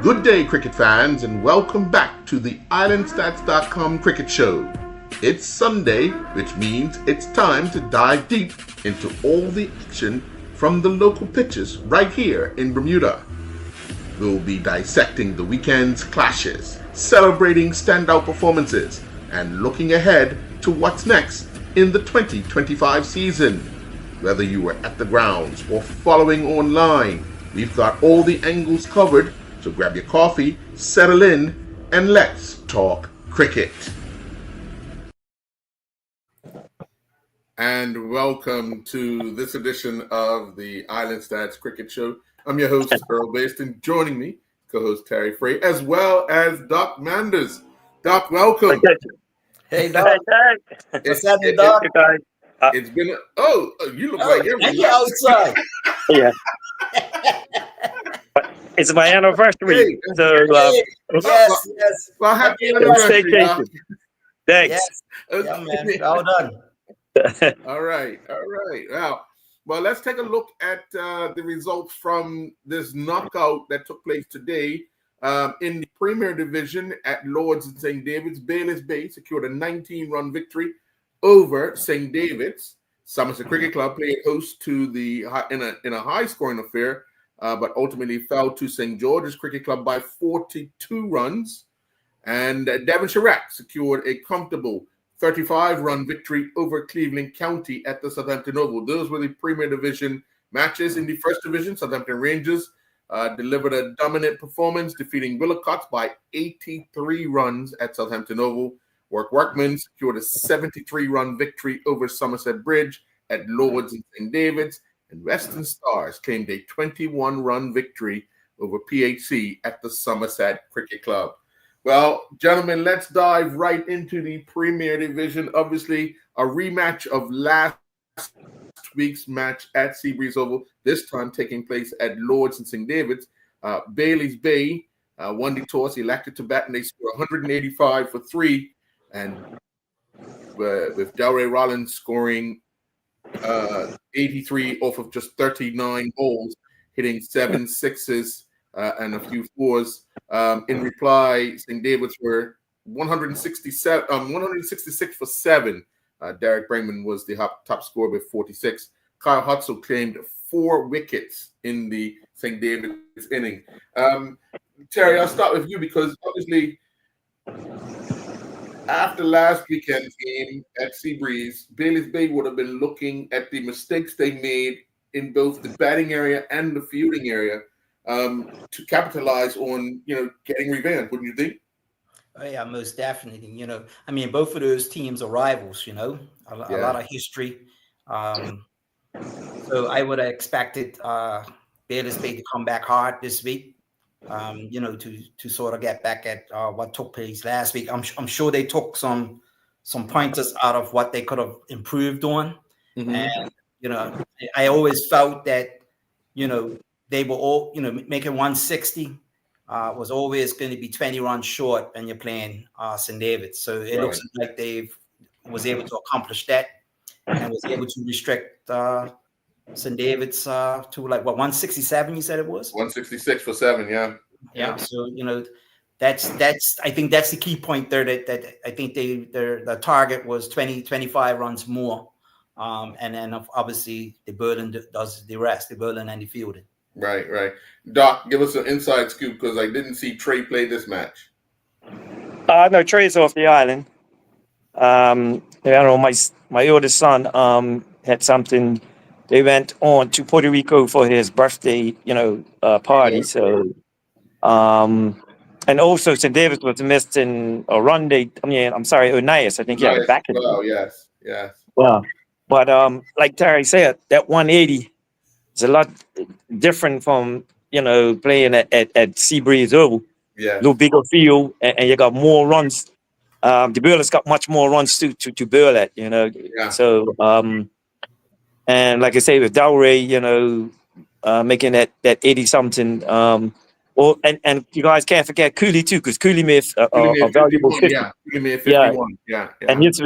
Good day, cricket fans, and welcome back to the IslandStats.com Cricket Show. It's Sunday, which means it's time to dive deep into all the action from the local pitches right here in Bermuda. We'll be dissecting the weekend's clashes, celebrating standout performances, and looking ahead to what's next in the 2025 season. Whether you were at the grounds or following online, we've got all the angles covered, so grab your coffee, settle in, and let's talk cricket. And welcome to this edition of the Island Stats Cricket Show. I'm your host, Earl Baston. Joining me, co-host Terry Frey, as well as Doc Manders. Doc, welcome. Hey, Doc. What's happening, Doc? It's been you look like you're outside. Yeah. It's my anniversary. Yes. Well, happy anniversary, Doc. Thanks. Yes. Yeah, man. Well done. All right. Well, let's take a look at the results from this knockout that took place today in the Premier Division at Lords and St. David's. Baylis Bay secured a 19-run victory over St. David's. Somerset Cricket Club played host to the in a high-scoring affair, but ultimately fell to St. George's Cricket Club by 42 runs. And Devonshire Rack secured a comfortable 35-run victory over Cleveland County at the Southampton Oval. Those were the Premier Division matches. In the First Division, Southampton Rangers delivered a dominant performance, defeating Willacott by 83 runs at Southampton Oval. Workmen secured a 73-run victory over Somerset Bridge at Lords and St. David's, and Western Stars claimed a 21-run victory over PHC at the Somerset Cricket Club. Well, gentlemen, let's dive right into the Premier Division. Obviously, a rematch of last week's match at Seabreeze Oval, this time taking place at Lords and St. David's. Baylis Bay won the toss, elected to bat, and they scored 185 for 3. And with Delray Rollins scoring 83 off of just 39 balls, hitting 7 sixes and a few fours. In reply, St. David's were 166 for 7. Derek Brayman was the top scorer with 46. Kyle Hutzel claimed 4 wickets in the St. David's inning. Terry, I'll start with you because obviously after last weekend's game at Seabreeze, Baylis Bay would have been looking at the mistakes they made in both the batting area and the fielding area to capitalize on, getting revenge, wouldn't you think? Oh, yeah, most definitely. Both of those teams are rivals, a lot of history. So I would have expected Baylis Bay to come back hard this week. To sort of get back at what took place last week. I'm sure they took some pointers out of what they could have improved on. Mm-hmm. And, I always felt that, they were all, making 160 was always going to be 20 runs short when you're playing St. David's. So it looks like they was able to accomplish that and was able to restrict St. David's to 167, you said it was? 166 for 7, yeah. Yeah. So, that's I think that's the key point there that I think the target was 25 runs more. And then obviously the Berlin does the rest, the Berlin and the fielding. Right. Doc, give us an inside scoop because I didn't see Trey play this match. No, Trey's off the island. I don't know, my oldest son had something. They went on to Puerto Rico for his birthday, party. So, and also St. David's was missing a run date. Onias. I think he had it back. Oh, yes. Well, but like Terry said, that 180 is a lot different from playing at Seabreeze Oval. Yeah, little bigger field, and you got more runs. The Burle's got much more runs to Burle at, Yeah. So and like I say, with Delray, making that 80 something. And you guys can't forget Cooley too, because Cooley made a valuable 50. Yeah, Cooley made 51. Yeah. And he's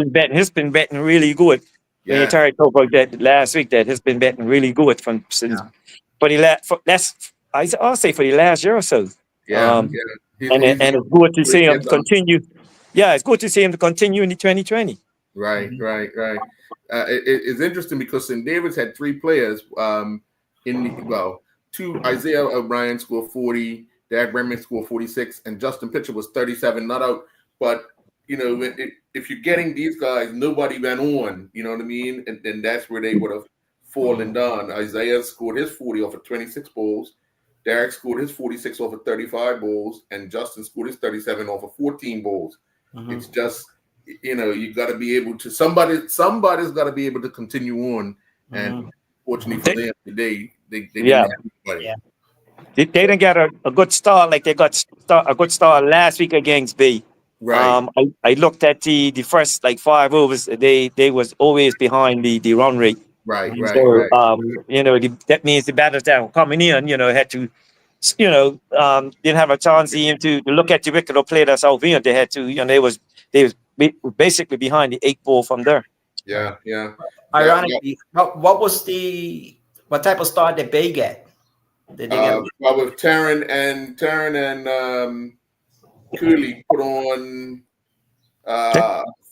been betting really good. Yeah. Terry talked about that last week. That has been betting really good since. But I'll say for the last year or so. Yeah, and it's good to see him continue. Yeah, it's good to see him to continue in the 2020. Right. It's interesting because St. David's had three players. Two, Isaiah O'Brien scored 40, Derek Bregman scored 46, and Justin Pitcher was 37, not out. But if you're getting these guys, nobody went on. You know what I mean? And then that's where they would have fallen down. Isaiah scored his 40 off of 26 balls. Derek scored his 46 off of 35 balls, and Justin scored his 37 off of 14 balls. It's just, you got to be able to. Somebody's got to be able to continue on. And fortunately for them today, they didn't have anybody. Yeah. They didn't get a good start like they got a good start last week against B. Right. I looked at the first 5 overs. They was always behind the run rate. Right. So that means the batters that were coming in, had to, didn't have a chance even to look at the wicket or play that's out there. They had to, they was basically behind the 8 ball from there. Yeah. Ironically, what type of start did Bay get? Did they get? Well, with Taryn and Cooley put on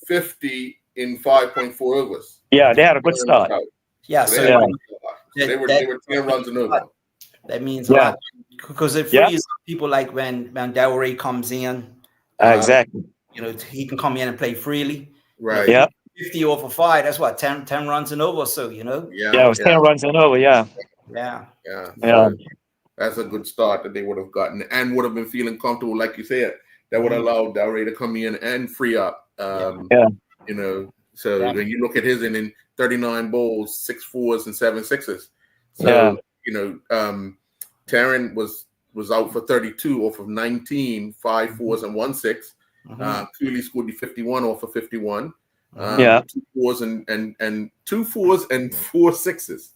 50 in 5.4 overs. Yeah, they had a good start. Yeah, so they were 10 runs and over. That means a lot because it frees people like when Delray comes in. Exactly. He can come in and play freely. Right. Yeah. 50 over 5. That's what 10 runs and over. So Yeah. It was 10 runs and over. Yeah. So that's a good start that they would have gotten and would have been feeling comfortable, like you said. That would allow Delray to come in and free up. So when you look at his inning, 39 balls, 6 4s and 7 6s. So Taryn was out for 32 off of 19, 5 4s and 1 6. Cooley scored the 51 off of 51. 2 4s and 2 4s and 4 6s.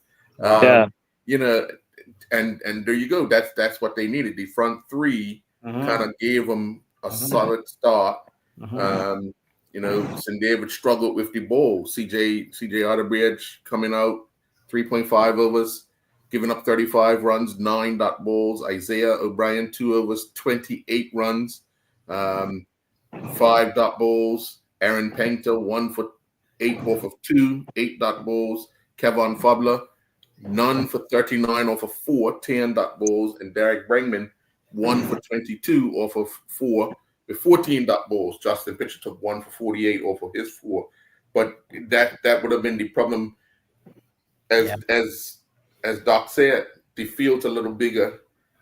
And there you go. That's what they needed. The front three kind of gave them a solid start. St. David struggled with the ball. CJ Otterbridge coming out 3.5 overs, giving up 35 runs, 9 dot balls. Isaiah O'Brien 2 overs, 28 runs, 5 dot balls. Aaron Painter 1 for 8 off of 2, 8 dot balls. Kevon Fabler none for 39 off of 4, 10 dot balls, and Derek Bregman 1 for 22 off of 4 with 14 dot balls. Justin Pitcher took 1 for 48 off of his 4, but that would have been the problem. As Doc said, the field's a little bigger.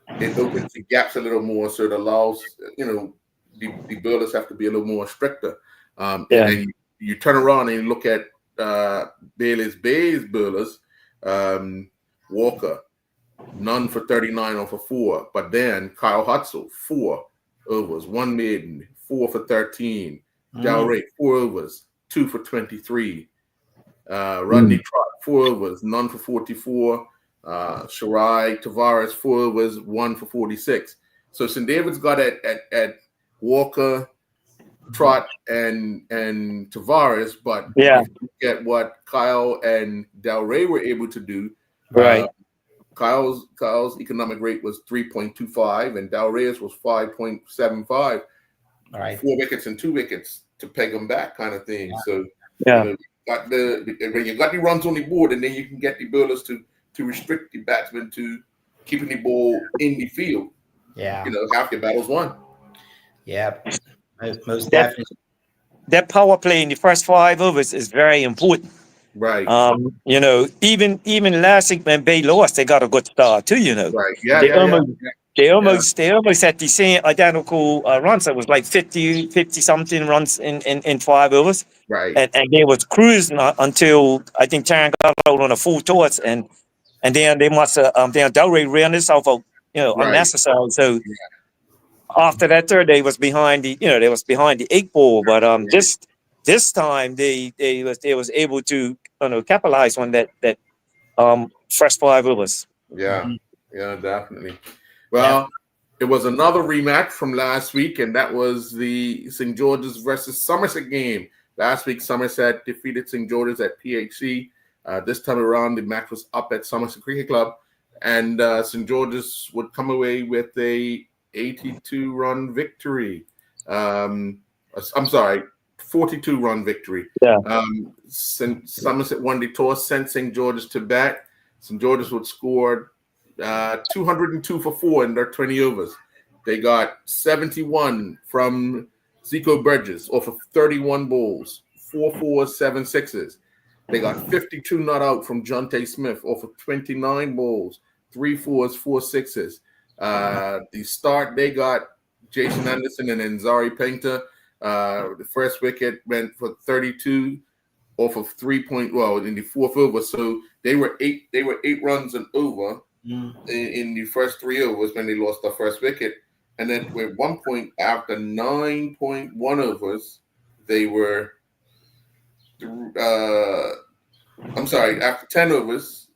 It opens the gaps a little more, so it allows the bowlers have to be a little more stricter. And you turn around and you look at Bayless Bay's bowlers. Walker, none for 39 off of 4. But then Kyle Hutzel, 4 overs, 1 maiden, 4 for 13. Delray, 4 overs, 2 for 23. Rodney Trott, 4 overs, none for 44. Shirai Tavares, 4 overs, 1 for 46. So St. David's got at Walker, Trott, and Tavares, but if you look at what Kyle and Delray were able to do, right? Kyle's economic rate was 3.25 and Delray's was 5.75. All right, 4 wickets and 2 wickets to peg them back, kind of thing. So when you got the runs on the board, and then you can get the bowlers to restrict the batsmen to keeping the ball in the field. Half your battles won. Most definitely. That power play in the first 5 overs is very important. Right. Even last week when Bay lost, they got a good start too. Right. They almost had the same identical runs. It was like 50 something runs in 5 overs. Right. And they was cruising until I think Taryn got out on a full toss, and then they must have Delray ran this off of unnecessary. So. After that third, they was behind the 8 ball, but this time they was able to capitalize on that first 5 overs. Yeah, definitely. Well, it was another rematch from last week, and that was the St. George's versus Somerset game. Last week, Somerset defeated St. George's at PHC. This time around, the match was up at Somerset Cricket Club, and St. George's would come away with a 82-run victory. I'm sorry, 42-run victory. Yeah. Somerset won the toss, sent St. George's to bat. St. George's would score 202 for 4 in their 20 overs. They got 71 from Zico Bridges off of 31 balls, 4 4s, 7 6s. They got 52 not out from Jonte Smith off of 29 balls, 3 4s, 4 6s. The start, they got Jason Anderson and then Zari Painter. The first wicket went for 32 off of 3 point. Well, in the fourth over, so they were 8 runs and over in the first 3 overs when they lost their first wicket. And then at one point after 9.1 overs, they were. After 10 overs,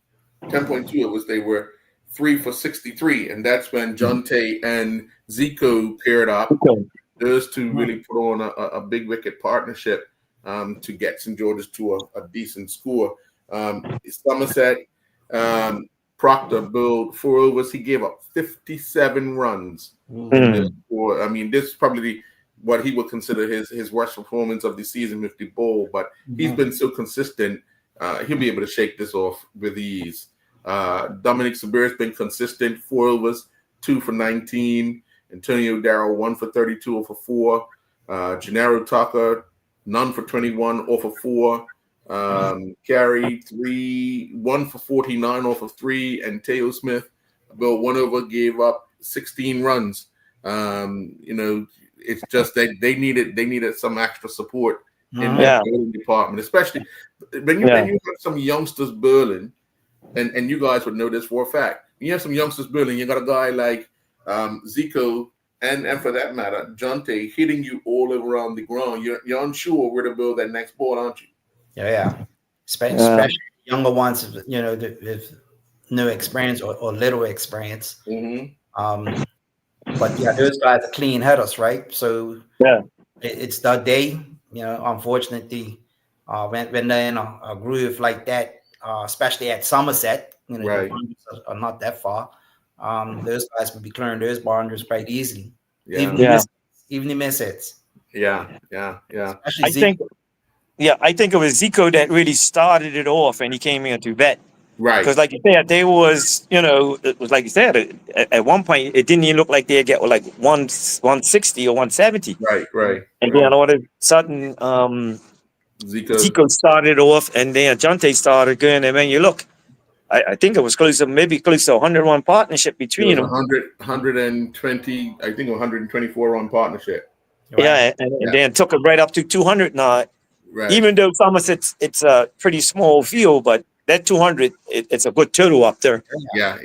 10.2 overs, they were 3 for 63, and that's when Jonte and Zico paired up. Those two really put on a big wicket partnership to get St. George's to a decent score. Somerset, Proctor bowled 4 overs. He gave up 57 runs. This is probably what he would consider his worst performance of the season with the ball, but he's been so consistent. He'll be able to shake this off with ease. Dominic Sabir has been consistent, 4 overs, 2 for 19. Antonio Darrow, 1 for 32 off of 4. Gennaro Tucker, none for 21 off of 4. Carey, 1 for 49 off of 3. And Teo Smith, about 1 over, gave up 16 runs. It's just that they needed some extra support in the bowling department, especially when you have some youngsters bowling, and you guys would know this for a fact. When you have some youngsters bowling, you got a guy like Zico and for that matter, Jonte hitting you all around the ground. You're unsure where to bowl that next ball, aren't you? Yeah. Especially younger ones, with no experience or little experience. But those guys are clean hitters, right? So it's the day. Unfortunately, when they're in a groove like that, especially at Somerset, the boundaries are not that far. Those guys would be clearing those boundaries quite easily. Even the miss hits. Yeah. I think it was Zico that really started it off, and he came in to bet. Right. Because like you said, it was like you said, at one point it didn't even look like they'd get like 160 or 170. Right. And then all of a sudden, Zico started off, and then Jonte started going. And when you look, I think it was close to 100-run partnership between them. 120, I think 124-run partnership. Right. And then took it right up to 200 now. Right. Even though Somerset's it's a pretty small field, but that 200, it's a good total up there. Yeah.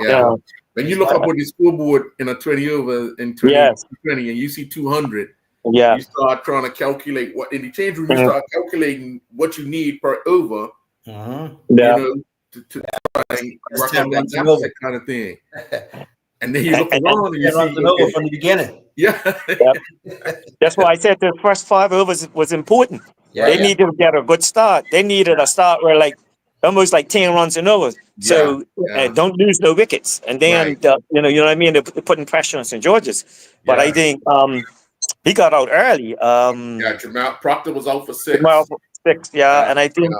When you look up on the scoreboard in a 20 over in 2020 and you see 200, you start trying to calculate what in the change room. You start calculating what you need per over. To try and work on that deficit kind of thing. And then you look around and you see over from the beginning. That's why I said the first 5 overs was important. They needed to get a good start. They needed a start where almost like 10 runs and over. So don't lose no wickets. And then you know what I mean? They're putting pressure on St. George's. But I think he got out early. Jamal Proctor was out for 6. And I think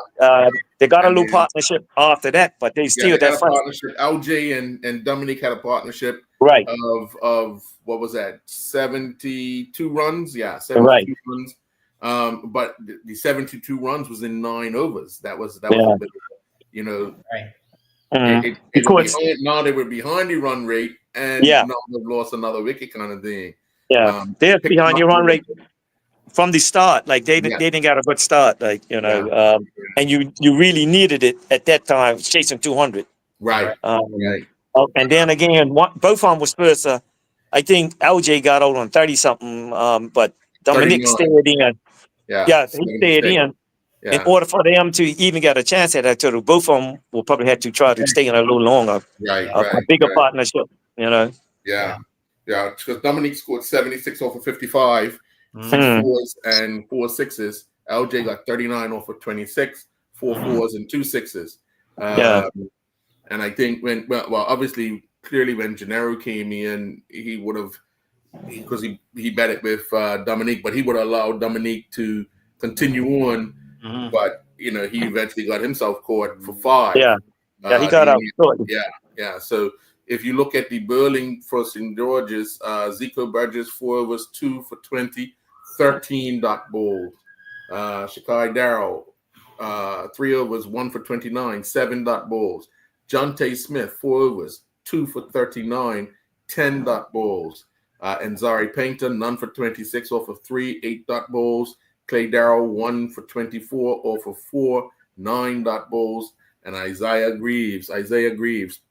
they got a little partnership after that, but they still that partnership. LJ and Dominic had a partnership of what was that? 72 runs? 72 runs. But the 72 runs was in 9 overs. That was a bit, now they were behind the run rate and now they've lost another wicket kind of thing. They're behind your run rate from the start. Like they didn't get a good start, and you really needed it at that time, chasing 200. Right. And then again, both of them was first. I think LJ got out on 30 something, but Dominic stayed in. He stayed in. In order for them to even get a chance at that total, both of them will probably have to try to stay in a little longer. A bigger partnership, Yeah, because Dominic scored 76 off of 55, 6 4s and 4 6s. LJ got 39 off of 26, 4 4s and 2 6s. And I think obviously, clearly when Gennaro came in, he would have because he bet it with Dominique, but he would allow Dominique to continue on. Mhm. But he eventually got himself caught for 5. Yeah, he got out. Yeah. So if you look at the Burling for St. George's, Zico Burgess 4 overs 2 for 20, 13 dot balls. Shakai Darrow 3 overs 1 for 29, 7 dot balls. Jonte Smith 4 overs 2 for 39, 10 dot balls. And Zari Painter, none for 26 off of 3, 8 dot balls. Clay Darrow, 1 for 24 off of 4, 9 dot balls. And Isaiah Greaves,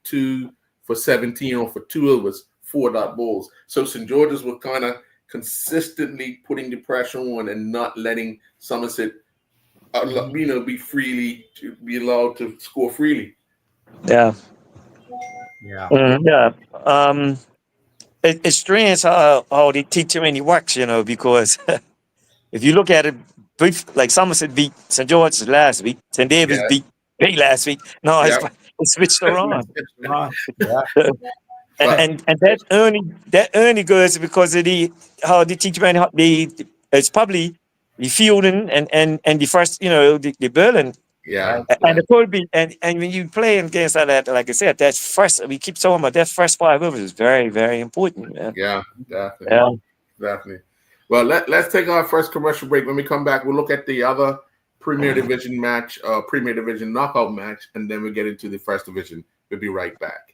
2 for 17 off of 2 overs, 4 dot balls. So St. George's were kind of consistently putting the pressure on and not letting Somerset, be allowed to score freely. Yeah. It's strange how they teach him any works, because if you look at it, like Somerset beat St. George's last week, St. David's beat Bay last week. No, it's switched around. And that only goes because of how they teach him. It's probably the fielding and the first, the Berlin. Yeah. And it could be, and when you play against that, like I said, that first, we keep talking about that first 5 overs is very, very important, man. Yeah, definitely. Well, let's take our first commercial break. When we come back, we'll look at the other Premier Division match, Premier Division knockout match, and then we'll get into the First Division. We'll be right back.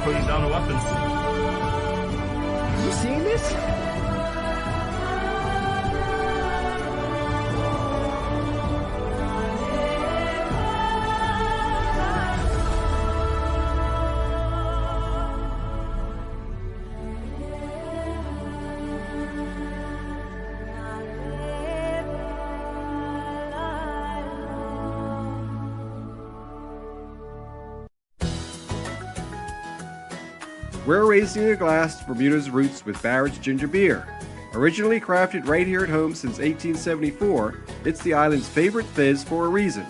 Putting down the weapons. You seeing this? We're raising a glass to Bermuda's roots with Barrett's Ginger Beer. Originally crafted right here at home since 1874, it's the island's favorite fizz for a reason.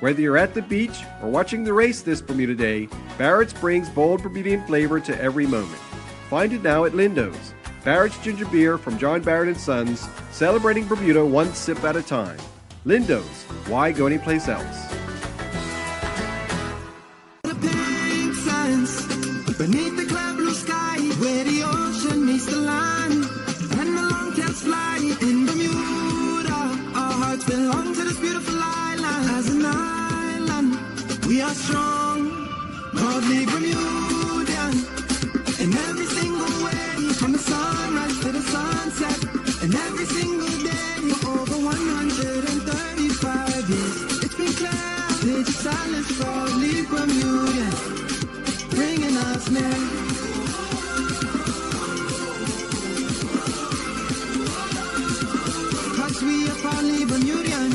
Whether you're at the beach or watching the race this Bermuda Day, Barrett's brings bold Bermudian flavor to every moment. Find it now at Lindo's. Barrett's Ginger Beer from John Barrett & Sons, celebrating Bermuda one sip at a time. Lindo's, why go anyplace else? Beneath the cloud blue sky, where the ocean meets the land, and the long tails fly in Bermuda. Our hearts belong to this beautiful island. As an island, we are strong, proudly Bermudian. In every single way, from the sunrise to the sunset, and every single day for over 135 years. It's been clear, digital is proudly Bermudian, bringing us near. Cause we are proudly Bermudian.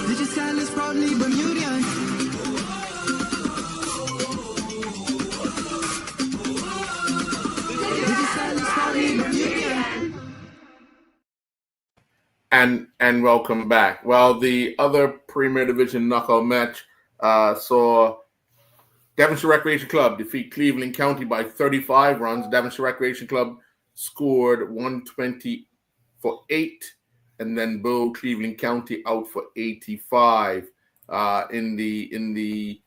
Digital is proudly Bermudian. Digital is proudly Bermudian. And welcome back. Well, the other Premier Division knockout match saw Devonshire Recreation Club defeat Cleveland County by 35 runs. Devonshire Recreation Club scored 120 for 8, and then Bo Cleveland County out for 85. In the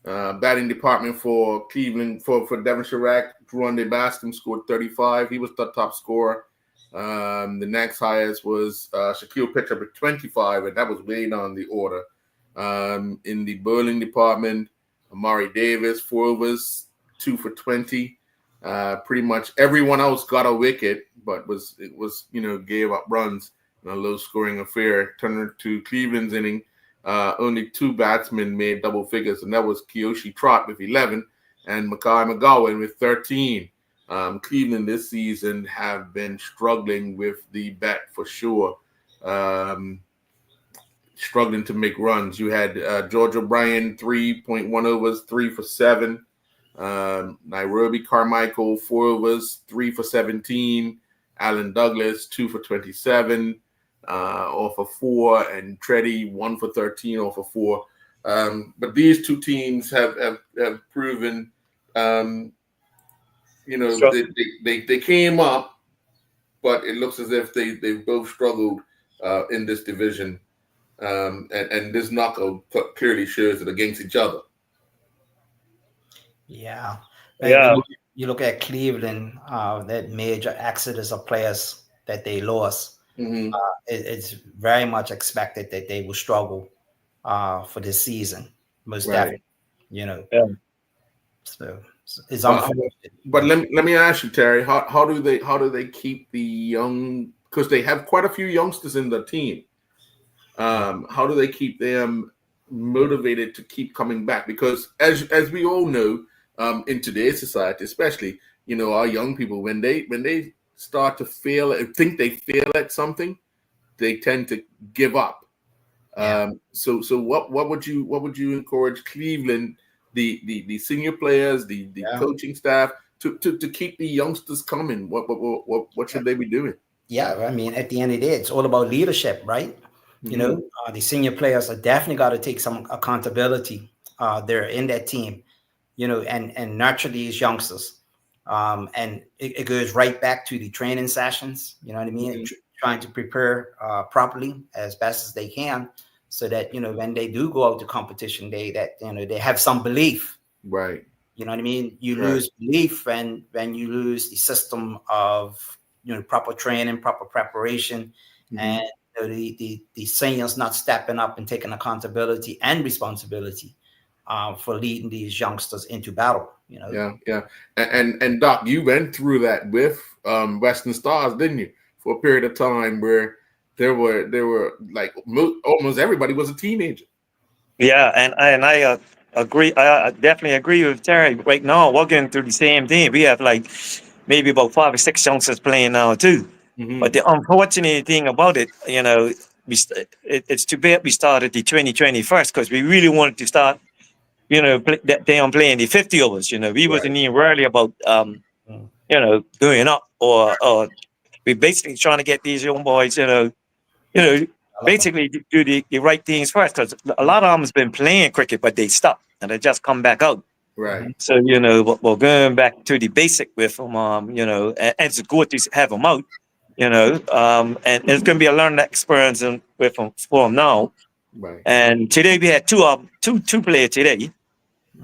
batting department for Cleveland for Devonshire Rec, Dronde Bascom scored 35. He was the top scorer. The next highest was Shaquille Pitcher with 25, and that was way down the order. In the bowling department, Amari Davis, 4 overs, 2 for 20. Pretty much everyone else got a wicket, but gave up runs in a low-scoring affair. Turner to Cleveland's inning. only 2 batsmen made double figures, and that was Kiyoshi Trott with 11 and Mackay McGowan with 13. Cleveland this season have been struggling with the bat for sure, struggling to make runs. You had George O'Brien, 3.1 overs, 3 for 7. Nairobi Carmichael, 4 overs, 3 for 17. Alan Douglas, 2 for 27, off of 4, and Treddy, 1 for 13 off of 4. But these two teams have proven, Sure. they came up, but it looks as if they both struggled in this division, and this knockout clearly shows it against each other. Yeah. Yeah. You look at Cleveland, that major exodus of players that they lost. Mm-hmm. It's very much expected that they will struggle for this season, most Right. definitely. Yeah. So it's Well, unfortunate. But let me ask you, Terry, how do they keep the young, because they have quite a few youngsters in the team. How do they keep them motivated to keep coming back? Because as we all know, in today's society, especially, our young people, when they start to fail, think they fail at something, they tend to give up. Yeah. So what would you encourage Cleveland, the senior players, the coaching staff to keep the youngsters coming? What should they be doing? Yeah, I mean, at the end of the day, it's all about leadership, right? The senior players are definitely got to take some accountability. They're in that team, and nurture these youngsters. And it goes right back to the training sessions. You know what I mean? Trying to prepare properly as best as they can, so that when they do go out to competition, they have some belief. Right. You know what I mean? You lose belief when you lose the system of proper training, proper preparation, and the seniors not stepping up and taking accountability and responsibility for leading these youngsters into battle. Yeah. And Doc, you went through that with Western Stars, didn't you? For a period of time where there were like almost everybody was a teenager. Yeah, and I agree. I definitely agree with Terry. Right now, we're going through the same thing. We have like maybe about 5 or 6 youngsters playing now too. But the unfortunate thing about it, it's too bad we started the 2020 first, because we really wanted to start, playing the 50 overs. We wasn't even worried about, going up or we basically trying to get these young boys, basically do the right things first, because a lot of them has been playing cricket, but they stopped and they just come back out. Right. So, we're going back to the basic with them, and it's good to have them out, and it's going to be a learning experience with them for them now. Right. And today we had two players today,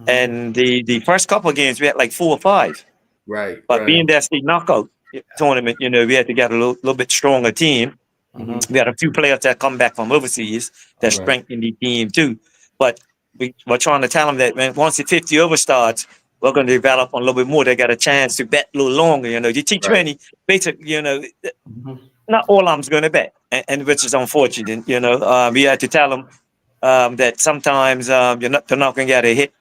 and the first couple of games we had like 4 or 5. Right. But being that's the knockout tournament, we had to get a little bit stronger team. We had a few players that come back from overseas that strengthen the team too. But we're trying to tell them that once the 50 over starts, we're going to develop a little bit more. They got a chance to bet a little longer. The T20, basically, not all of them's going to bet, and which is unfortunate. We had to tell them that sometimes they're not going to get a hit,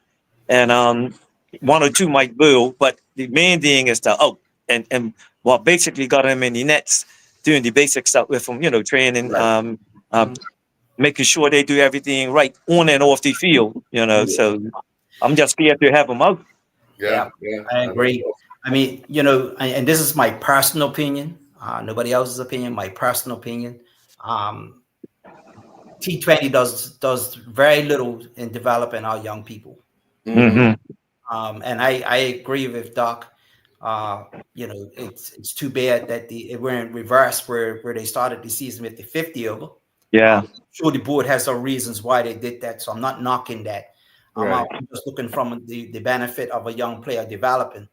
and 1 or 2 might bowl. But the main thing is to out and what basically got them in the nets, doing the basic stuff with them, training, making sure they do everything right on and off the field, So I'm just scared to have them out. Yeah. I agree. I mean, and this is my personal opinion, nobody else's opinion, my personal opinion. T20 does very little in developing our young people. And I agree with Doc. It's too bad that we're in reverse where they started the season with the 50 over. Yeah. I'm sure the board has some reasons why they did that, so I'm not knocking that. I'm just looking from the benefit of a young player developing.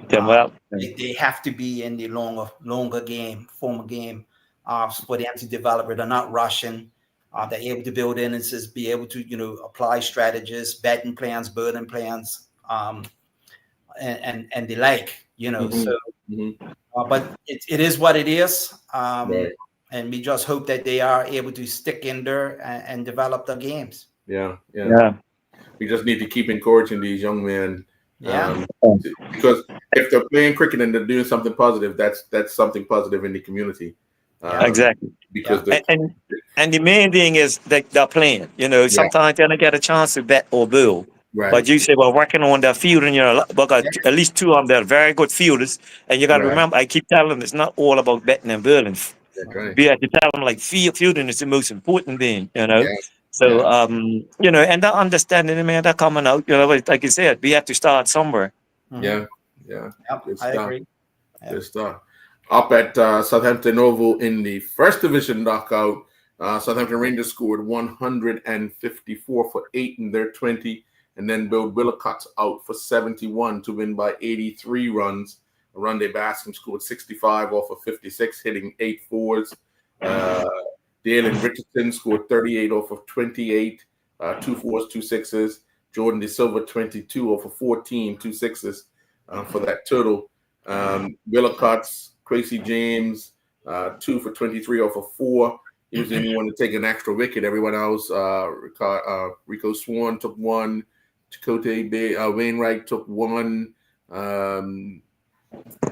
They have to be in the longer game, former game, for them to develop it. They're not rushing. They're able to build innings, be able to apply strategies, betting plans, birding plans, and the like. So, but it is what it is. and we just hope that they are able to stick in there and develop their games. Yeah. Yeah. We just need to keep encouraging these young men. Yeah. Because if they're playing cricket and they're doing something positive, that's something positive in the community. Exactly. Because and the main thing is that they're playing. You know, sometimes they don't get a chance to bat or bowl. Right. But you say, well, working on their fielding, because at least two of them are very good fielders. And you got to remember, I keep telling them it's not all about batting and bowling. That's right. We have to tell them, like, fielding is the most important thing, you know. Yeah. So, you know, and that understanding, man, that coming out, you know, like you said, we have to start somewhere. Yeah. Yep, Good I stuff. agree. Good stuff. Up at Southampton Oval in the first division knockout, Southampton Rangers scored 154 for 8 in their 20, and then Bill Willicott out for 71 to win by 83 runs. Runde Bascom scored 65 off of 56, hitting 8 fours. Dalen Richardson scored 38 off of 28, 2 fours, 2 sixes. Jordan De Silva 22 off of 14, 2 sixes for that total. Willicott's Tracy James 2 for 23 off of 4. He was the only one to take an extra wicket. Everyone else, Rico Swan took 1. Chakotay Wainwright took 1.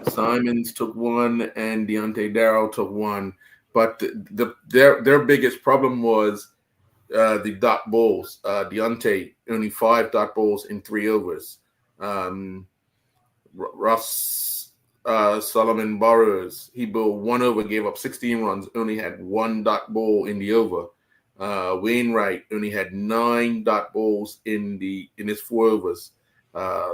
Simons took 1, and Deontay Darrow took 1. But their biggest problem was the dot balls. Deontay only 5 dot balls in 3 overs. Ross Solomon Burrows, he bowled 1 over, gave up 16 runs, only had 1 dot ball in the over. Wainwright only had 9 dot balls in his 4 overs.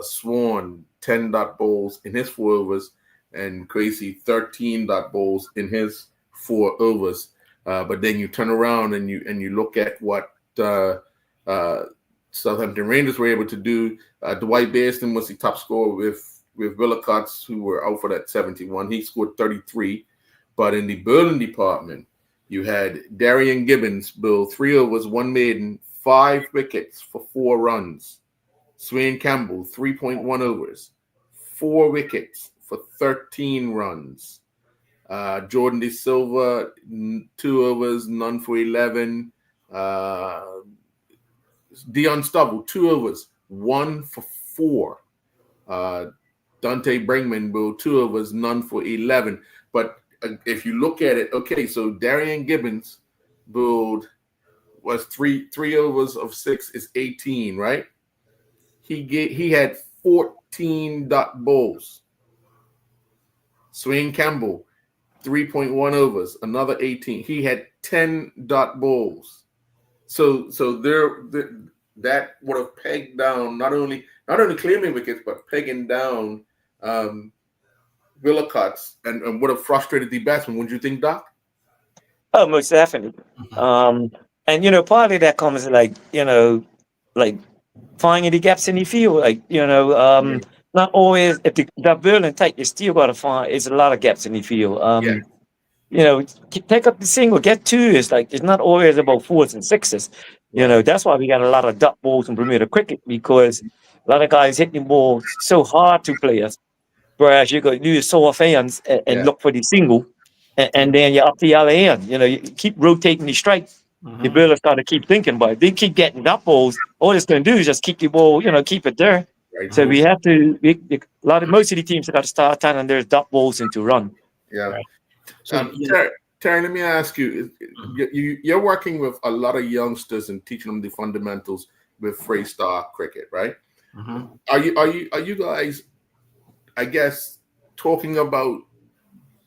Swan 10 dot balls in his 4 overs, and Crazy 13 dot balls in his 4 overs. But then you turn around and you look at what Southampton Rangers were able to do. Dwight Bairstow was the top scorer with Willicott, who were out for that 71. He scored 33. But in the bowling department, you had Darian Gibbons bowl 3 overs, 1 maiden, 5 wickets for 4 runs. Swain Campbell 3.1 overs, 4 wickets for 13 runs. Jordan De Silva 2 overs, none for 11. Dion Stubble 2 overs, 1 for 4. Dante Brinkman bowled 2 overs, none for 11. But if you look at it, okay, so Darian Gibbons bowled was 3 overs of 6 is 18, right? He had 14 dot balls. Swain Campbell 3.1 overs, another 18. He had 10 dot balls. So there that would have pegged down not only claiming wickets but pegging down Willicott and would have frustrated the batsman. Wouldn't you think, Doc? Oh, most definitely. And you know, part of that comes like finding the gaps in the field, not always if the bowling tight, you still got to find. It's a lot of gaps in the field. You know, take up the single, get 2. It's not always about 4s and 6s. You know, that's why we got a lot of dot balls in Bermuda cricket, because a lot of guys hit the ball so hard to players. Whereas you go do soft hands and look for the single, and then you're up the other end. You know, you keep rotating the strike. The bowlers got to keep thinking about it. They keep getting dot balls. All it's going to do is just keep the ball, keep it there. Right. So we have to. Most of the teams have got to start turning their dot balls into run. Yeah. Right. So, Terry, let me ask you: you're working with a lot of youngsters and teaching them the fundamentals with freestyle cricket, right? Mm-hmm. Are you guys, I guess, talking about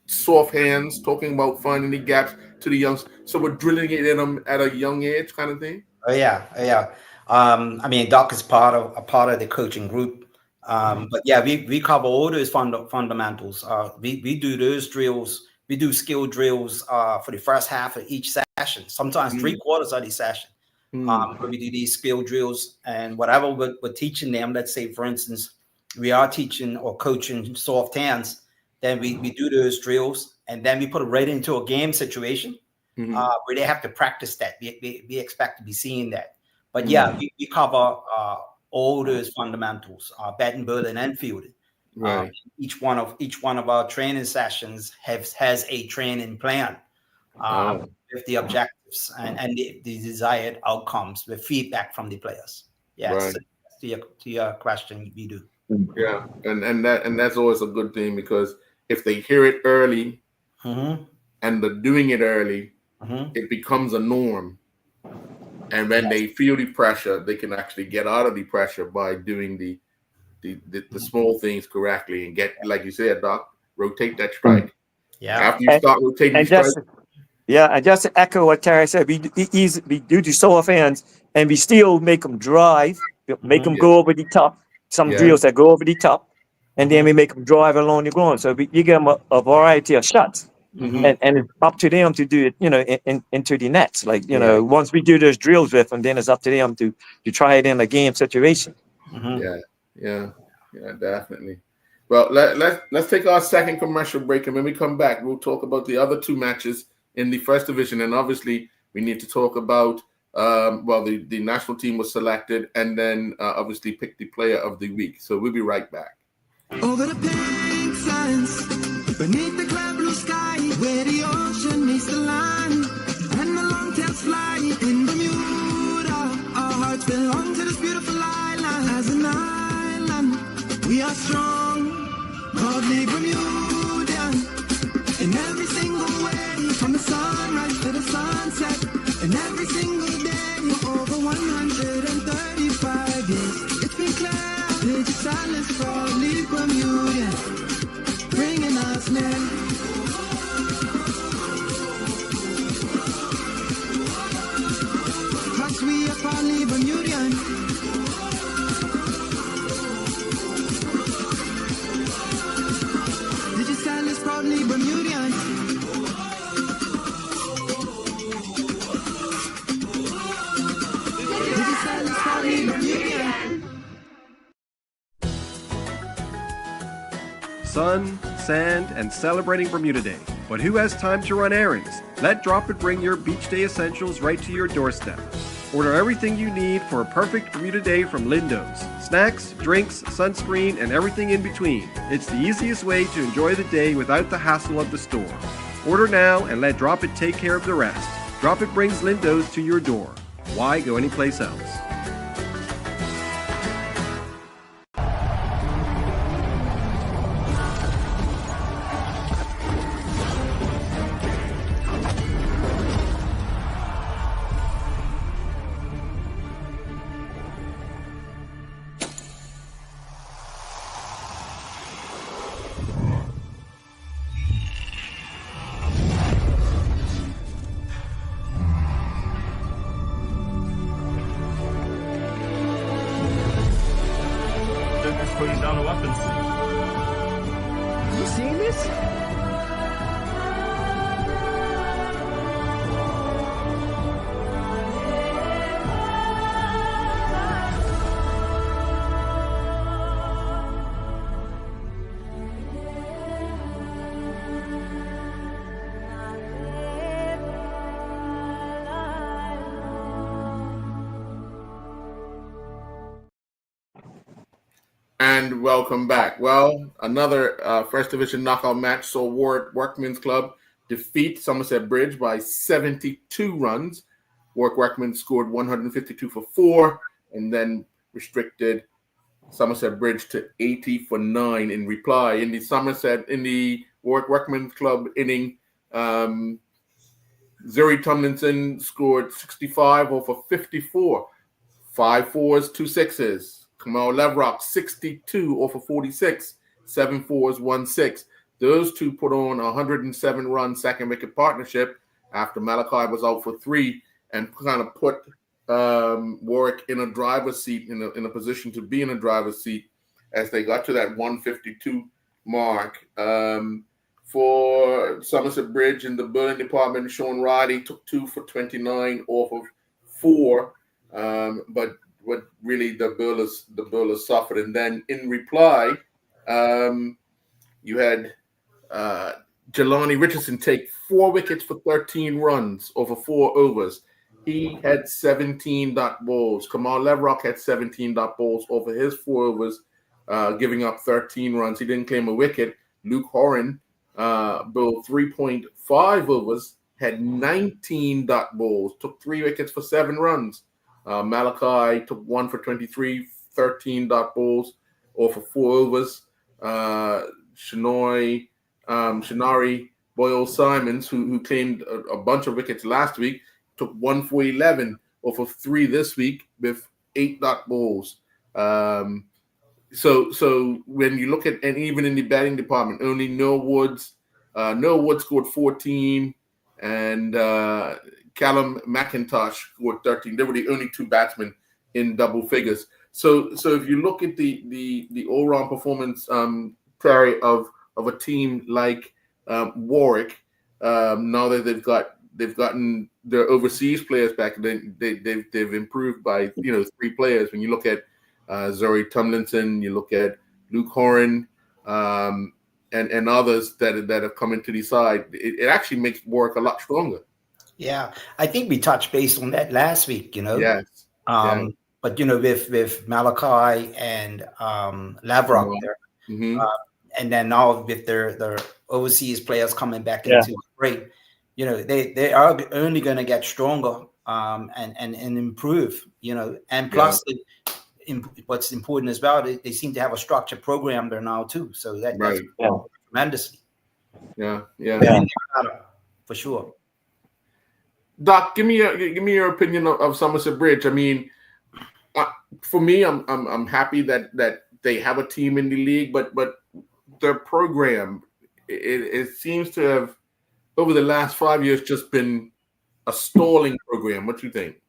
soft hands, talking about finding the gaps to the youngsters? So we're drilling it in them at a young age, kind of thing. Oh yeah. I mean, Doc is part of the coaching group. But yeah, we cover all those fundamentals. We do those drills. We do skill drills for the first half of each session, sometimes 3/4 of the session. Where we do these skill drills, and whatever we're teaching them, let's say, for instance, we are teaching or coaching soft hands, then we do those drills, and then we put it right into a game situation where they have to practice that. We expect to be seeing that. But yeah, we cover all those fundamentals, batting, bowling, and fielding. Right. Each one of our training sessions has a training plan. with the objectives and the desired outcomes with feedback from the players. Yes, Right. to your question, we do. Yeah, and that's always a good thing, because if they hear it early Mm-hmm. and they're doing it early, Mm-hmm. it becomes a norm. And when they feel the pressure, they can actually get out of the pressure by doing the small things correctly and get, like you said, Doc, rotate that strike. Yeah. After you start rotating And strike, and just to echo what Terry said, we do the solar fans, and we still make them drive, make them go over the top. Some drills that go over the top, and then we make them drive along the ground. So you give them a variety of shots, and it's up to them to do it, into the nets. Like, once we do those drills with them, then it's up to them to try it in a game situation. Yeah, definitely. Well, let's take our second commercial break, and when we come back, we'll talk about the other two matches in the first division, and obviously we need to talk about the national team was selected, and then obviously pick the player of the week. So we'll be right back. Over the pink sands, beneath the clear blue sky, where the ocean meets the land, and the long-tails fly in Bermuda. Our hearts belong to this beautiful island. As an island, we are strong, proudly Bermudian. In every single way, from the sunrise to the sunset, and every single day, for over 135 years, it's been clear, Pages silence, proudly Bermudian, bringing us near. Cause we are proudly Bermudian. Digital is proudly Bermudian. Digital is proudly Bermudian. Sun, sand, and celebrating Bermuda Day. But who has time to run errands? Let Drop It bring your beach day essentials right to your doorstep. Order everything you need for a perfect Bermuda day from Lindo's. Snacks, drinks, sunscreen, and everything in between. It's the easiest way to enjoy the day without the hassle of the store. Order now and let Drop It take care of the rest. Drop It brings Lindo's to your door. Why go anyplace else? Putting down the weapons. You seen this? And welcome back. Well, another first division knockout match saw Warwick Workmen's Club defeat Somerset Bridge by 72 runs. Warwick Workmen scored 152 for 4, and then restricted Somerset Bridge to 80 for 9 in reply. In the Warwick Workmen's Club inning, Zuri Tomlinson scored 65 off of 54, 5 fours, 2 sixes. Kamal Levrock, 62 off of 46, 7 fours, 1 6. Those two put on a 107-run second wicket partnership after Malachi was out for 3, and kind of put Warwick in a driver's seat, in a position to be in a driver's seat as they got to that 152 mark. For Somerset Bridge in the bowling department, Sean Riley took 2 for 29 off of 4, but what really the bowlers suffered. And then in reply, you had Jelani Richardson take 4 wickets for 13 runs over 4 overs. He had 17 dot balls. Kamal Levrock had 17 dot balls over his 4 overs, giving up 13 runs. He didn't claim a wicket. Luke Horan bowled 3.5 overs, had 19 dot balls, took 3 wickets for 7 runs. Malachi took 1 for 23, 13 dot balls, or for 4 overs. Shinari Boyle Simons, who claimed a bunch of wickets last week, took 1 for 11, or for 3 this week with 8 dot balls. So when you look at, and even in the batting department, only Noah Woods scored 14, and Callum McIntosh scored 13. They were the only 2 batsmen in double figures. So if you look at the all-round performance, Terry, of a team like Warwick, now that they've gotten their overseas players back, they've improved by 3 players. When you look at Zoe Tomlinson, you look at Luke Horan, and others that have come into the side, it actually makes Warwick a lot stronger. Yeah, I think we touched base on that last week. Yes. But with Malachi and Lavrock there, and then now with their overseas players coming back into the break, they are only going to get stronger and improve. And plus, what's important as well, they seem to have a structured program there now too. So that's tremendously. Yeah. For sure. Doc, give me your opinion of Somerset Bridge. I mean, for me, I'm happy that they have a team in the league, but their program, it seems to have, over the last 5 years, just been a stalling program. What do you think?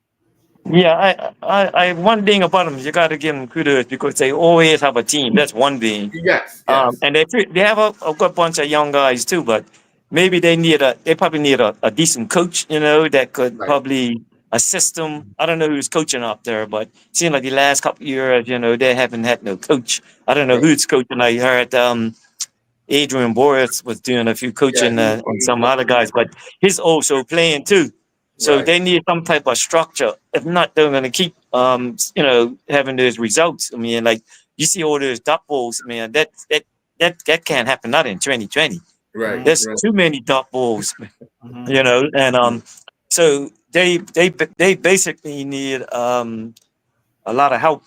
Yeah, I one thing about them, you got to give them kudos because they always have a team. That's one thing. Yes. And they have a good bunch of young guys too, but maybe they probably need a decent coach, that could probably assist them. I don't know who's coaching up there, but it seems like the last couple of years, they haven't had no coach. I don't know who's coaching. I heard Adrian Boris was doing a few coaching and some other guys, but he's also playing too. So they need some type of structure. If not, they're going to keep, having those results. I mean, like you see all those dot balls. Man, that can't happen. Not in 2020. Right. There's too many dot balls. And so they basically need a lot of help.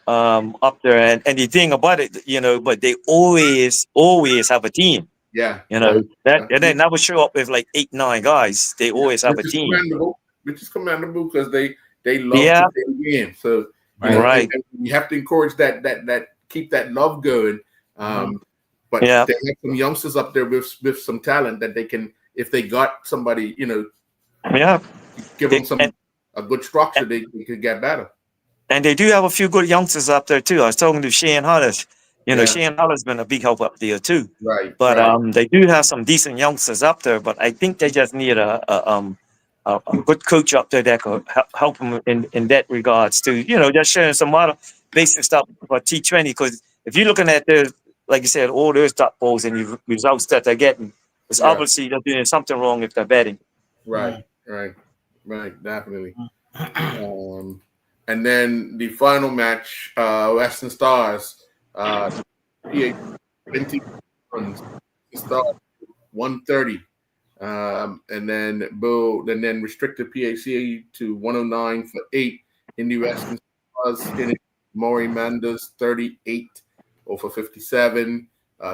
Up there. And the thing about it, but they always have a team. Yeah. They never show up with like 8, 9 guys. They always have a team. Which is commendable because they love to play the game. So you have to encourage that keep that love going. But they have some youngsters up there with some talent that they can, if they got somebody, give them a good structure, they could get better. And they do have a few good youngsters up there too. I was talking to Shane Hollis. Shane Hollis been a big help up there too. Right. But they do have some decent youngsters up there. But I think they just need a good coach up there that could help them in that regards too. Just sharing some other basic stuff for T20. Because if you're looking at the, like you said, all those dot balls and the results that they're getting, it's obviously they're doing something wrong if they're betting. Right. Definitely. And then the final match, Western Stars. 20 runs, Stars 130, and then restricted PAC to 109 for 8 in the Western Stars. Maury Manders 38 off of 57,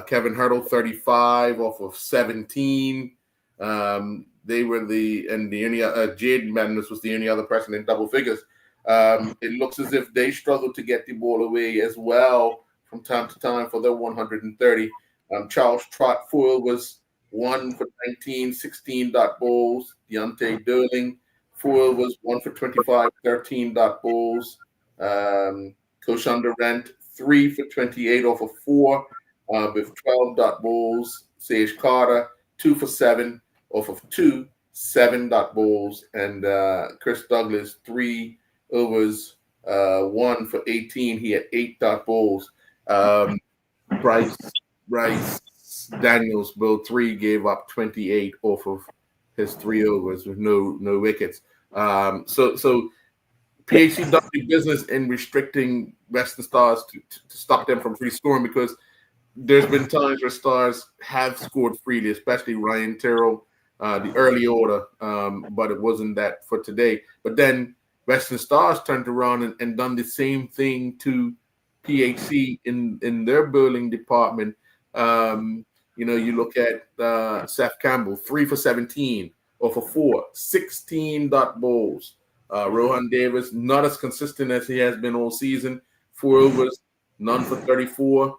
Kevin Hurdle 35 off of 17. They were the only Jade Manders was the only other person in double figures. It looks as if they struggled to get the ball away as well from time to time for their 130. Charles Trott Foyle was 1 for 19, 16 dot balls. Deontay Durling Foyle was 1 for 25, 13 dot balls. Koshanda Rent 3 for 28 off of 4 with 12 dot balls. Sage Carter 2 for 7 off of 2, 7 dot balls. And Chris Douglas 3 overs, 1 for 18. He had 8 dot balls. Bryce Daniels, both 3 gave up 28 off of his 3 overs with no wickets. So PAC done the business in restricting Western Stars to stop them from free scoring, because there's been times where Stars have scored freely, especially Ryan Terrell the early order, but it wasn't that for today. But then Western Stars turned around and done the same thing to PHC in their bowling department. You look at Seth Campbell, 3 for 17 or for 4, 16 dot bowls. Rohan Davis, not as consistent as he has been all season, 4 overs, none for 34,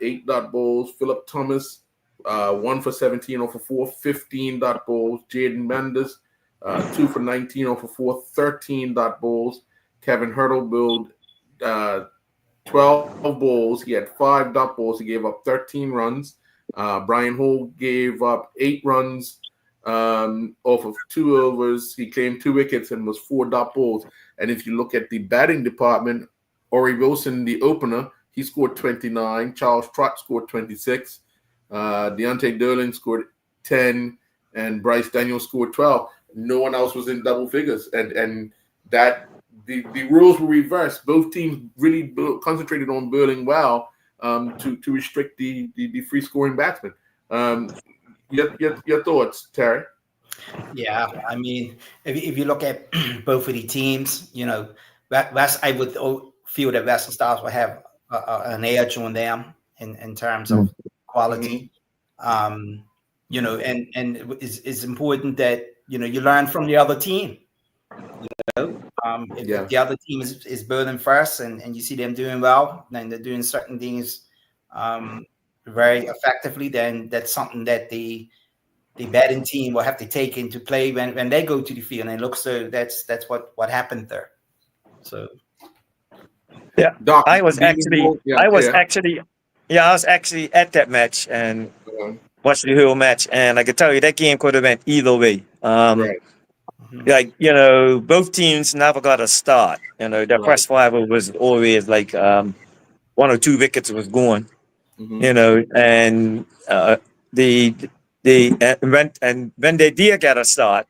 8 dot bowls. Philip Thomas, 1 for 17 or for 4, 15 dot bowls. Jaden Mendes, 2 for 19 or for 4, 13 dot bowls. Kevin Hurdle bowled 12 bowls. He had 5 dot bowls. He gave up 13 runs. Brian Hole gave up 8 runs off of 2 overs. He claimed 2 wickets and was 4 dot bowls. And if you look at the batting department, Ori Wilson, the opener, he scored 29. Charles Trott scored 26. Deontay Derlin scored 10, and Bryce Daniels scored 12. No one else was in double figures, and that the rules were reversed. Both teams really concentrated on bowling well to restrict the free scoring batsmen. Your thoughts, Terry? Yeah, I mean, if you look at both of the teams, I would feel that Western Stars will have an edge on them in terms of quality. And it's important that you learn from the other team. If the other team is bowling first and you see them doing well, then they're doing certain things very effectively, then that's something that the batting team will have to take into play when they go to the field. And it looks so that's what happened there. So yeah, Doc, I was actually at that match and watched the whole match, and I could tell you that game could have went either way. Right. Like, both teams never got a start. The crest fiber was always like 1 or 2 wickets was going. And when they did get a start,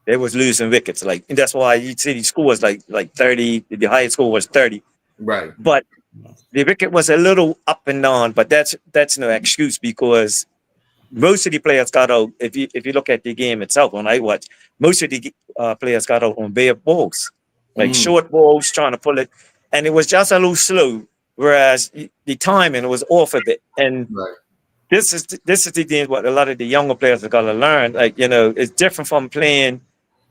they was losing wickets. Like, and that's why you see the score was like 30. The highest score was 30. Right. But the wicket was a little up and down. But that's no excuse, because most of the players got out. If you look at the game itself, when I watch, most of the players got out on bare balls, like short balls, trying to pull it, and it was just a little slow. Whereas the timing was off a bit, and this is the thing what a lot of the younger players have got to learn. Like, it's different from playing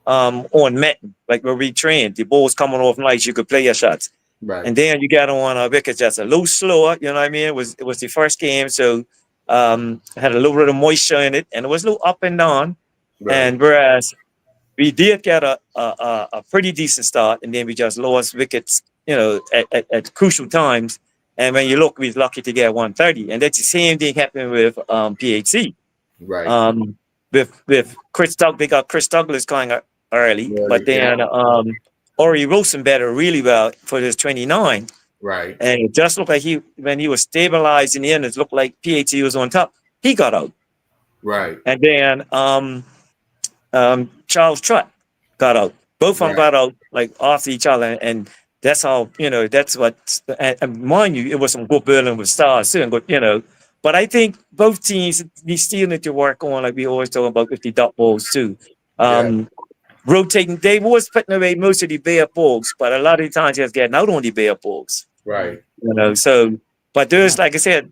on mat, like where we trained. The ball's coming off nice, you could play your shots. Right. And then you got on a wicket just a little slower. You know what I mean? It was the first game, so had a little bit of moisture in it, and it was a little up and down. Right. And whereas we did get a pretty decent start, and then we just lost wickets, at crucial times. And when you look, we was lucky to get 130, and that's the same thing happened with PHC. Right. With Chris Douglas, they got Chris Douglas going early, but then Ori Wilson batted really well for his 29. Right. And it just looked like when he was stabilized in the end, it looked like PHC was on top. He got out. Right. And then Charles Trott got out. Both of them got out like after each other, and that's how that's what. And mind you, it was some good bowling with Stars too, and good, But I think both teams we still need to work on, like we always talk about, with the dot balls too. Rotating, they was putting away most of the bare balls, but a lot of the times just getting out on the bare balls. Right. So, but there's, like I said,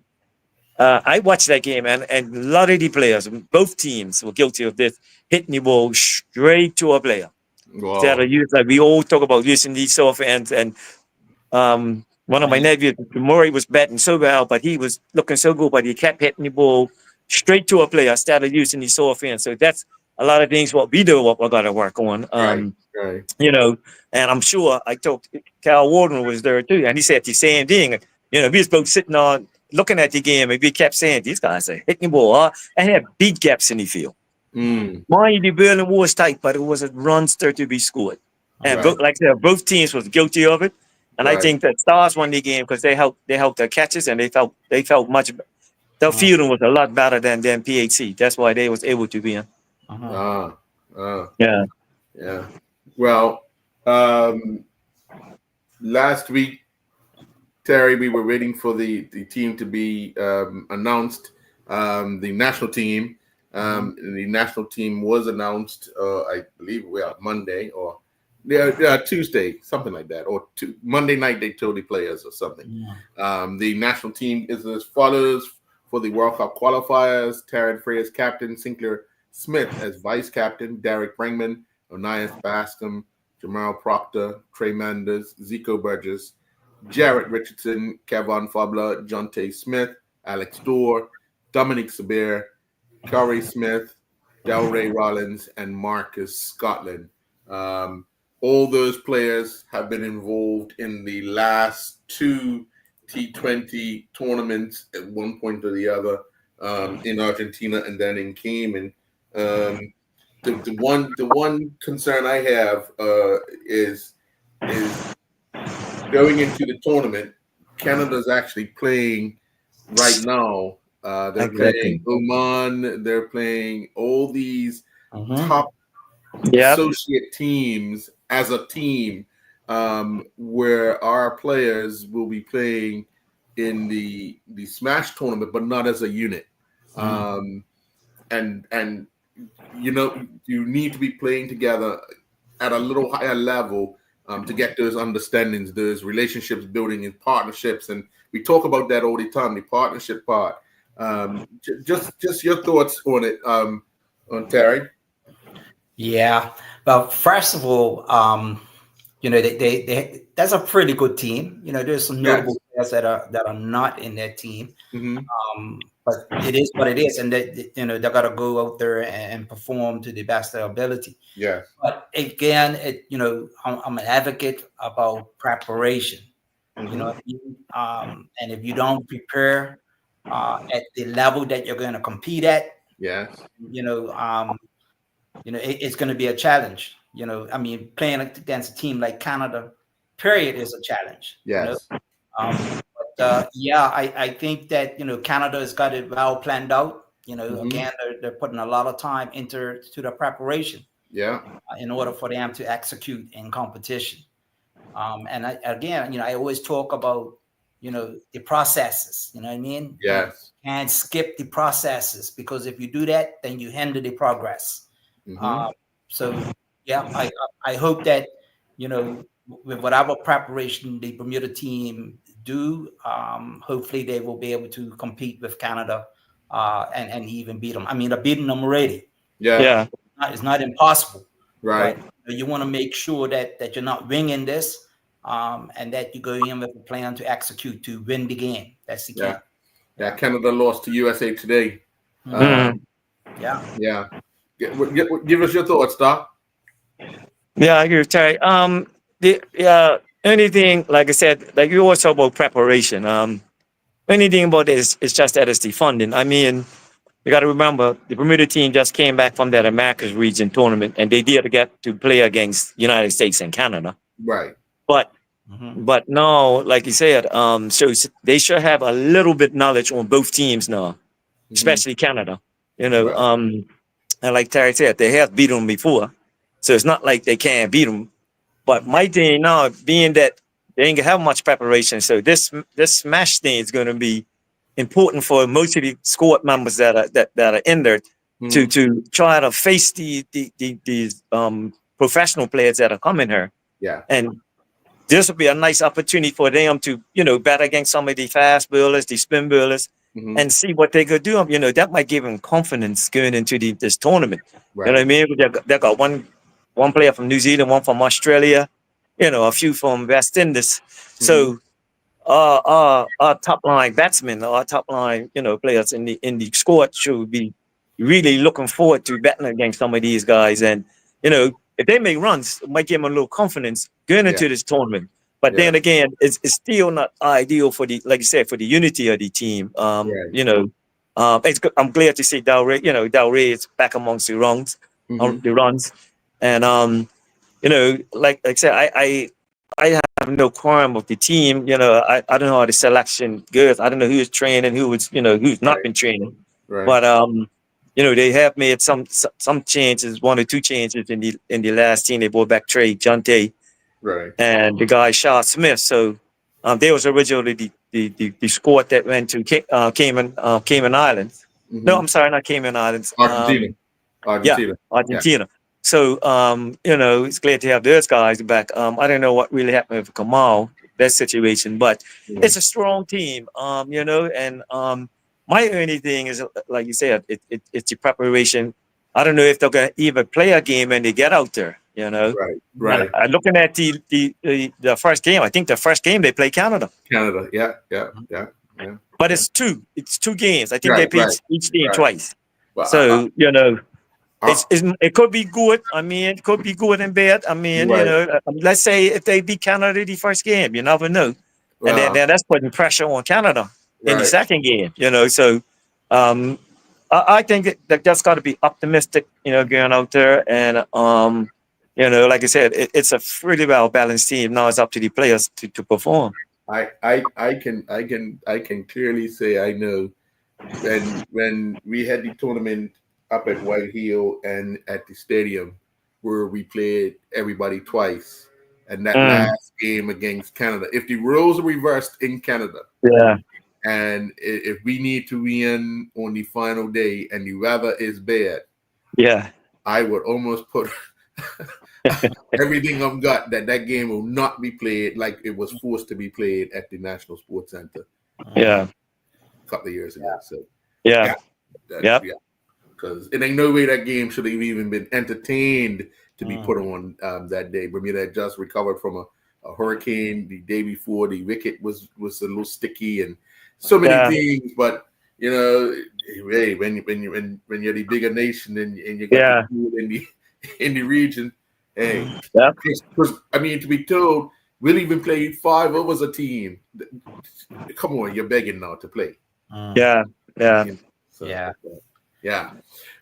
I watched that game, and a lot of the players, both teams, were guilty of this, hitting the ball straight to a player. Wow. Like we all talk about using these soft ends, and one of my nephews, Murray, was batting so well, but he was looking so good, but he kept hitting the ball straight to a player instead of using the soft ends. So that's a lot of things what we do, what we're going to work on. Right. And I'm sure I talked, Cal Warden was there too, and he said the same thing. We was both sitting on looking at the game, and we kept saying, these guys are hitting the ball, and had big gaps in the field. Mind you, the bowling was tight, but it was a runs there to be scored. And like I said, both teams was guilty of it. And I think that Stars won the game because they helped their catches, and they felt much. Their fielding was a lot better than PHC. That's why they was able to be in. Yeah. Well, last week, Terry, we were waiting for the team to be announced, the national team. The national team was announced, I believe, Monday or Tuesday, something like that, or Monday night they told the players or something. The national team is as follows for the World Cup qualifiers: Taryn Frey as captain, Sinclair Smith as vice captain, Derek Bringman, Onias Bascom, Jamal Proctor, Trey Manders, Zico Burgess, Jarrett Richardson, Kevin Fabler, Jonte Smith, Alex Dorr, Dominic Sabir, Corey Smith, Delray Rollins, and Marcus Scotland. All those players have been involved in the last two T20 tournaments at one point or the other, in Argentina and then in Cayman. The one concern I have is going into the tournament. Canada's actually playing right now. They're playing Oman. They're playing all these top associate teams as a team, where our players will be playing in the Smash tournament, but not as a unit. And you need to be playing together at a little higher level to get those understandings, those relationships building and partnerships. And we talk about that all the time, the partnership part. Just your thoughts on it, on Terry. Yeah. Well, first of all, they that's a pretty good team. There's some notable players that are not in that team. But it is what it is, and they got to go out there and perform to the best of their ability. Yeah. But again, I'm an advocate about preparation. You know what I mean? And if you don't prepare at the level that you're going to compete at, it's going to be a challenge. Playing against a team like Canada, period, is a challenge. Yes. I think that Canada has got it well planned out. Again, they're putting a lot of time into the preparation. Yeah. In order for them to execute in competition. I always talk about the processes. You know what I mean? Yes. And skip the processes, because if you do that, then you hinder the progress. I hope that with whatever preparation the Bermuda team do, hopefully they will be able to compete with Canada and even beat them. They're beating them already. Yeah. It's not impossible. Right. But you want to make sure that you're not winging this, and that you go in with a plan to execute to win the game. That's the key. Yeah. Canada lost to USA today. Yeah. Give us your thoughts, Doc. Yeah, I agree with Terry. Anything, like I said, like you always talk about preparation. Anything about this is just that it's the funding. You got to remember, the Bermuda team just came back from that Americas region tournament, and they did get to play against United States and Canada. Right. But now, like you said, so they should have a little bit knowledge on both teams now, especially Canada. And like Terry said, they have beat them before, so it's not like they can't beat them. But my thing now, being that they ain't gonna have much preparation, so this Smash thing is going to be important for most of the squad members that are in there to try to face these professional players that are coming here. Yeah. And this will be a nice opportunity for them to bat against some of the fast bowlers, the spin bowlers, and see what they could do. That might give them confidence going into this tournament. Right. You know what I mean? They got one player from New Zealand, one from Australia, a few from West Indies. So our top line batsmen, our top line, players in the squad should be really looking forward to batting against some of these guys. And, if they make runs, it might give them a little confidence going into this tournament. But then again, it's still not ideal for like you said, for the unity of the team. I'm glad to see Delray is back amongst the runs. And, like I said, I have no qualm of the team. I don't know how the selection goes. I don't know who's training, who's not been training. Right. But they have made some changes, one or two changes in the last team. They brought back Trey Jonte, right, and the guy Shaw Smith. So they was originally the squad that went to Cayman Islands. No, I'm sorry, not Cayman Islands. Argentina. Argentina. So, it's glad to have those guys back. I don't know what really happened with Kamal, that situation, but it's a strong team, and my only thing is, like you said, it's the preparation. I don't know if they're going to even play a game when they get out there, Right. Looking at the first game, I think the first game they play Canada. Canada, yeah. But it's two games. I think they play each team twice. Well, So, it could be good. I mean, it could be good and bad. I mean, let's say if they beat Canada the first game, you never know. And then that's putting pressure on Canada in the second game, So I think that's got to be optimistic, going out there. And, like I said, it's a pretty well balanced team. Now it's up to the players to perform. I can clearly say I know when we had the tournament up at White Hill and at the stadium where we played everybody twice, and that last game against Canada, if the roles are reversed in Canada, and if we need to win on the final day and the weather is bad, I would almost put everything I've got that game will not be played like it was forced to be played at the National Sports Center. A couple of years ago. So because it ain't no way that game should have even been entertained to be put on that day. Bermuda had just recovered from a hurricane the day before. The wicket was a little sticky and so many things. But hey, when you're the bigger nation and you got the food in the region, hey, I mean, to be told we'll even play 5 overs a team. Come on, you're begging now to play.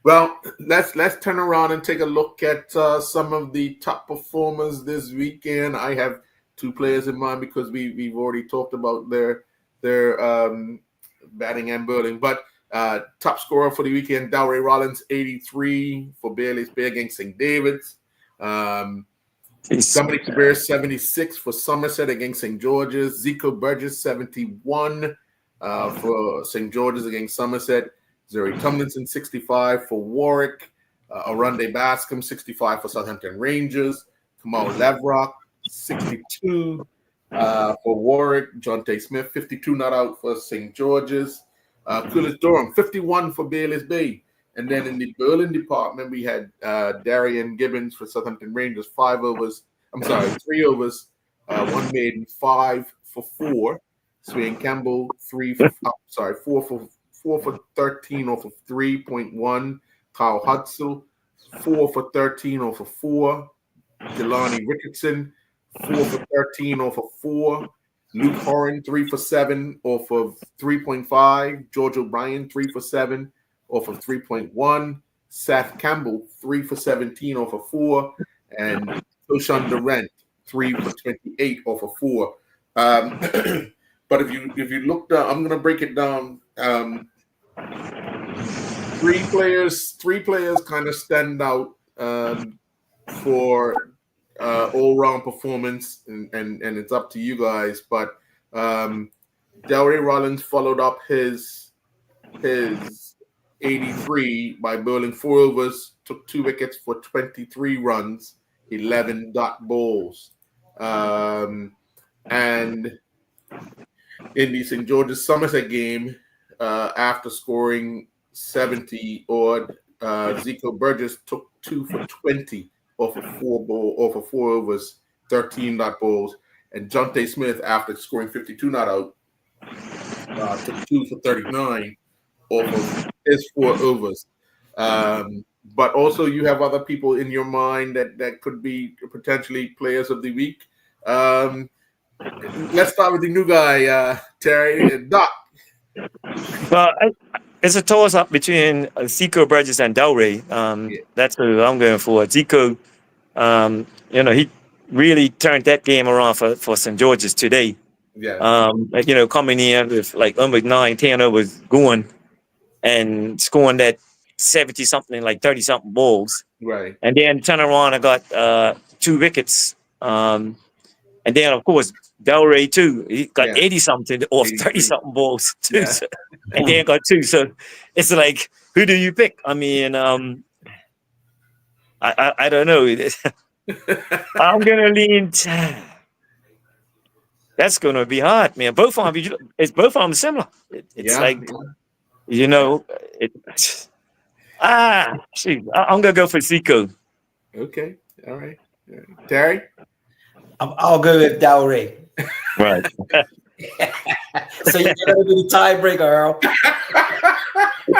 Well, let's turn around and take a look at some of the top performers this weekend. I have 2 players in mind because we've already talked about their batting and bowling. But top scorer for the weekend, Dowray Rollins, 83 for Bailey's Bay against St. David's. Dominic Kabir, 76 for Somerset against St. George's. Zico Burgess, 71 for St. George's against Somerset. Zuri Tomlinson, 65 for Warwick. Arunde Bascom, 65 for Southampton Rangers. Kamal Levrock, 62 for Warwick. Jonte Smith, 52 not out for St. George's. Kulis Durham, 51 for Bailey's Bay. And then in the bowling department, we had Darian Gibbons for Southampton Rangers, 3 overs, 1 maiden, 5 for 4. Swain Campbell, 4 for 13 off of 3.1. Kyle Hudson, 4 for 13 off of 4. Jelani Ricketson, 4 for 13 off of 4. Luke Horan, 3 for 7 off of 3.5. George O'Brien, 3 for 7 off of 3.1. Seth Campbell, 3 for 17 off of 4. And Toshan Durant, 3 for 28 off of 4. But if you look down, I'm going to break it down. 3 players kind of stand out for all-round performance, and it's up to you guys. But Dowray Rollins followed up his 83 by bowling 4 overs, took 2 wickets for 23 runs, 11 dot balls, and in the St. George's Somerset game, after scoring 70 odd, Zico Burgess took 2 for 20 off of 4 overs, 13 dot balls, and Jonte Smith, after scoring 52 not out, took 2 for 39 off of his 4 overs. But also, you have other people in your mind that could be potentially players of the week. Let's start with the new guy, Terry. Doc. Well, it's a toss-up between Zico Burgess and Dowray. That's who I'm going for. Zico, he really turned that game around for St. George's today. Coming in with like almost 9-10 overs going and scoring that 70-something, like 30-something balls. Right. And then turn around and got 2 wickets. And then, of course, Dowray too. He got 80-something off 30-something balls too. and they ain't got 2. So it's like, who do you pick? I mean, I don't know. I'm gonna lean. That's gonna be hard, man. Both of them similar. It's like, you know, shoot. I'm gonna go for Seco. Okay, all right. Terry? I'll go with Dowry. Right. So you're gonna be the tiebreaker, Earl.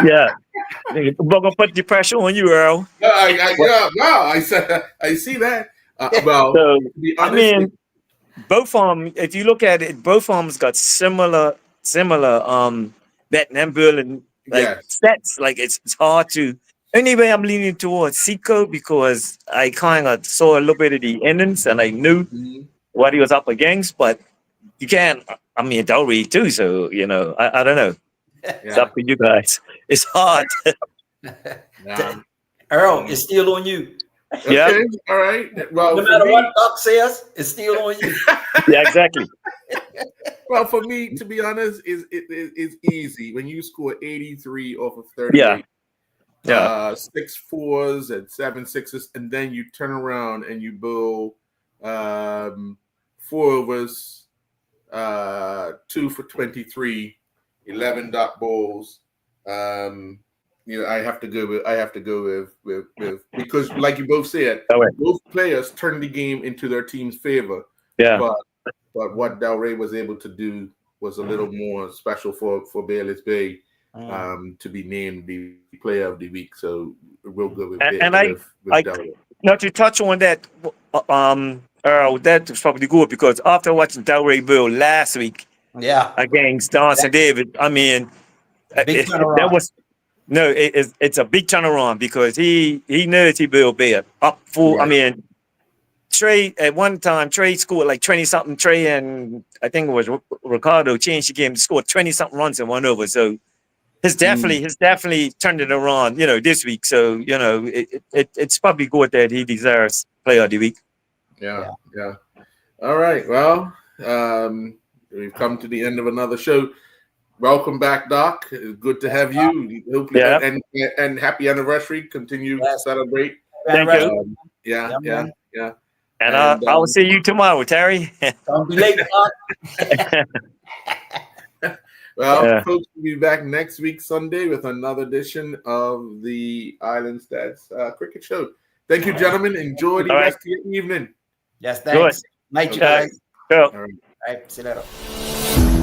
Yeah. We're gonna put the pressure on you, Earl. I see that. Well, So, to be I honest, mean, both of them, if you look at it, both of them's got similar Vietnam Berlin sets. Like it's hard to. Anyway, I'm leaning towards Seco because I kind of saw a little bit of the innings and I knew what he was up against. But you can't. I mean, Dowry too. So you know, I don't know. It's up to you guys. It's hard. Earl, it's still on you. Okay, Yeah. all right. Well, No for matter me- what Doc says, it's still on you. Yeah, exactly. Well, for me, to be honest, it's easy. When you score 83 off of 38, Yeah. 6 4s and 7 6s, and then you turn around and you bowl 4 overs, 2 for 23, 11 dot bowls. You know, I have to go with because, like you both said, both players turned the game into their team's favor. Yeah. But what Dowry was able to do was a little more special for Bayless Bay to be named the player of the week. So we'll go with with Dowry. Now to touch on that, Earl, that was probably good because after watching Dowry Bill last week against Donson David, I mean, Big turnaround. that was it's a big turnaround because he knows he will be up full. Right. I mean, Trey at one time Trey scored like 20 something. Trey and I think it was Ricardo changed the game, scored 20 something runs in 1 over. So he's definitely turned it around, you know, this week. So you know, it's probably good that he deserves player of the week. Yeah. All right. Well, we've come to the end of another show. Welcome back, Doc. It's good to have you. Hopefully, and happy anniversary. Continue to celebrate. Thank you. Yeah. And I will see you tomorrow, Terry. Don't be late, Doc. Well, folks, we'll be back next week, Sunday, with another edition of the Island Stats Cricket Show. Thank you, gentlemen. Enjoy the rest of your evening. Yes, thanks. Night, you guys. Good. All right. All right, see you later.